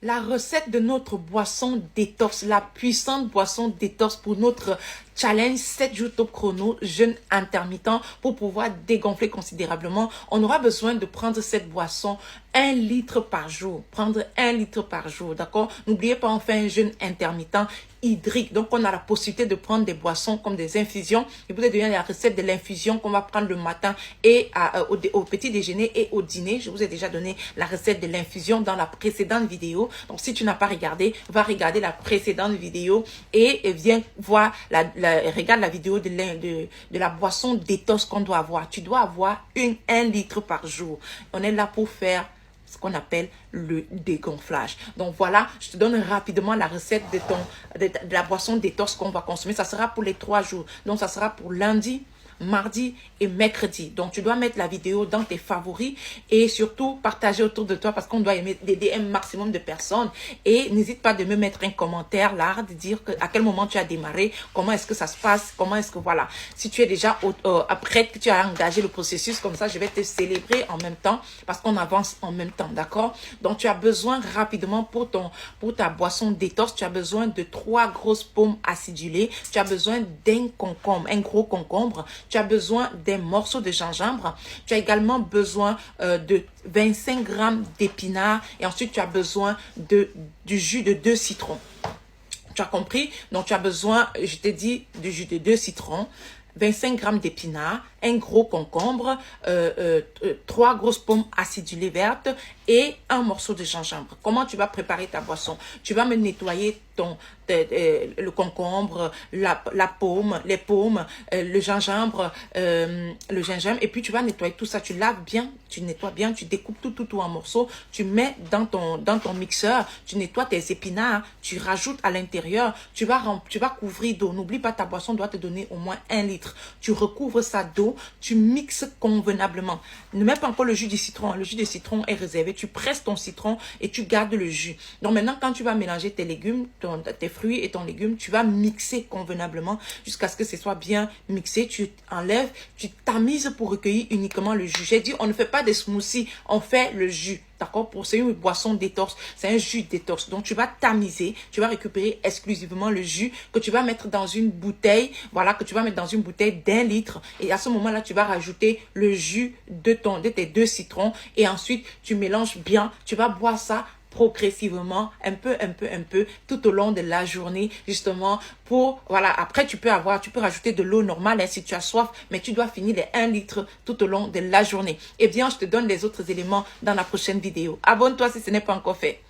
La recette de notre boisson détox, la puissante boisson détox pour notre challenge 7 jours top chrono, jeûne intermittent pour pouvoir dégonfler considérablement. On aura besoin de prendre cette boisson 1 litre par jour. Prendre 1 litre par jour, d'accord? N'oubliez pas, on fait un jeûne intermittent hydrique. Donc, on a la possibilité de prendre des boissons comme des infusions. Je vous ai donné la recette de l'infusion qu'on va prendre le matin et au petit déjeuner et au dîner. Je vous ai déjà donné la recette de l'infusion dans la précédente vidéo. Donc, si tu n'as pas regardé, va regarder la précédente vidéo et viens voir regarde la vidéo de la boisson détox qu'on doit avoir. Tu dois avoir 1 litre par jour. On est là pour faire ce qu'on appelle le dégonflage. Donc voilà, je te donne rapidement la recette de la boisson détox qu'on va consommer. Ça sera pour les 3 jours. Donc ça sera pour lundi, mardi et mercredi. Donc, tu dois mettre la vidéo dans tes favoris et surtout partager autour de toi parce qu'on doit aider un maximum de personnes. Et n'hésite pas de me mettre un commentaire là, de dire à quel moment tu as démarré, comment est-ce que ça se passe, comment est-ce que voilà. Si tu es déjà prête, que tu as engagé le processus, comme ça, je vais te célébrer en même temps parce qu'on avance en même temps, d'accord? Donc, tu as besoin rapidement pour ta boisson détox, tu as besoin de 3 grosses pommes acidulées, tu as besoin d'un concombre, un gros concombre. Tu as besoin d'un morceau de gingembre. Tu as également besoin de 25 grammes d'épinards. Et ensuite, tu as besoin du jus de 2 citrons. Tu as compris? Donc, tu as besoin, je t'ai dit, du jus de 2 citrons, 25 grammes d'épinards, un gros concombre, 3 grosses pommes acidulées vertes et un morceau de gingembre. Comment tu vas préparer ta boisson? Tu vas me nettoyer le concombre, la pomme, les pommes, le gingembre et puis tu vas nettoyer tout ça. Tu laves bien, tu nettoies bien, tu découpes tout en morceaux, tu mets dans ton mixeur, tu nettoies tes épinards, tu rajoutes à l'intérieur, tu vas couvrir d'eau. N'oublie pas, ta boisson doit te donner au moins 1 litre. Tu recouvres ça d'eau, tu mixes convenablement. Ne mets pas encore le jus du citron. Le jus de citron est réservé. Tu presses ton citron et tu gardes le jus. Donc maintenant, quand tu vas mélanger tes légumes, tes fruits et ton légume, tu vas mixer convenablement jusqu'à ce que ce soit bien mixé. Tu enlèves, tu tamises pour recueillir uniquement le jus. J'ai dit, on ne fait pas des smoothies, on fait le jus. D'accord? C'est une boisson détox, c'est un jus détox. Donc, tu vas tamiser, tu vas récupérer exclusivement le jus que tu vas mettre dans une bouteille, voilà, que tu vas mettre dans une bouteille d'1 litre. Et à ce moment-là, tu vas rajouter le jus de tes 2 citrons. Et ensuite, tu mélanges bien, tu vas boire ça progressivement, un peu, tout au long de la journée, justement, voilà, après, tu peux rajouter de l'eau normale, hein, si tu as soif, mais tu dois finir les 1 litre tout au long de la journée. Eh bien, je te donne les autres éléments dans la prochaine vidéo. Abonne-toi si ce n'est pas encore fait.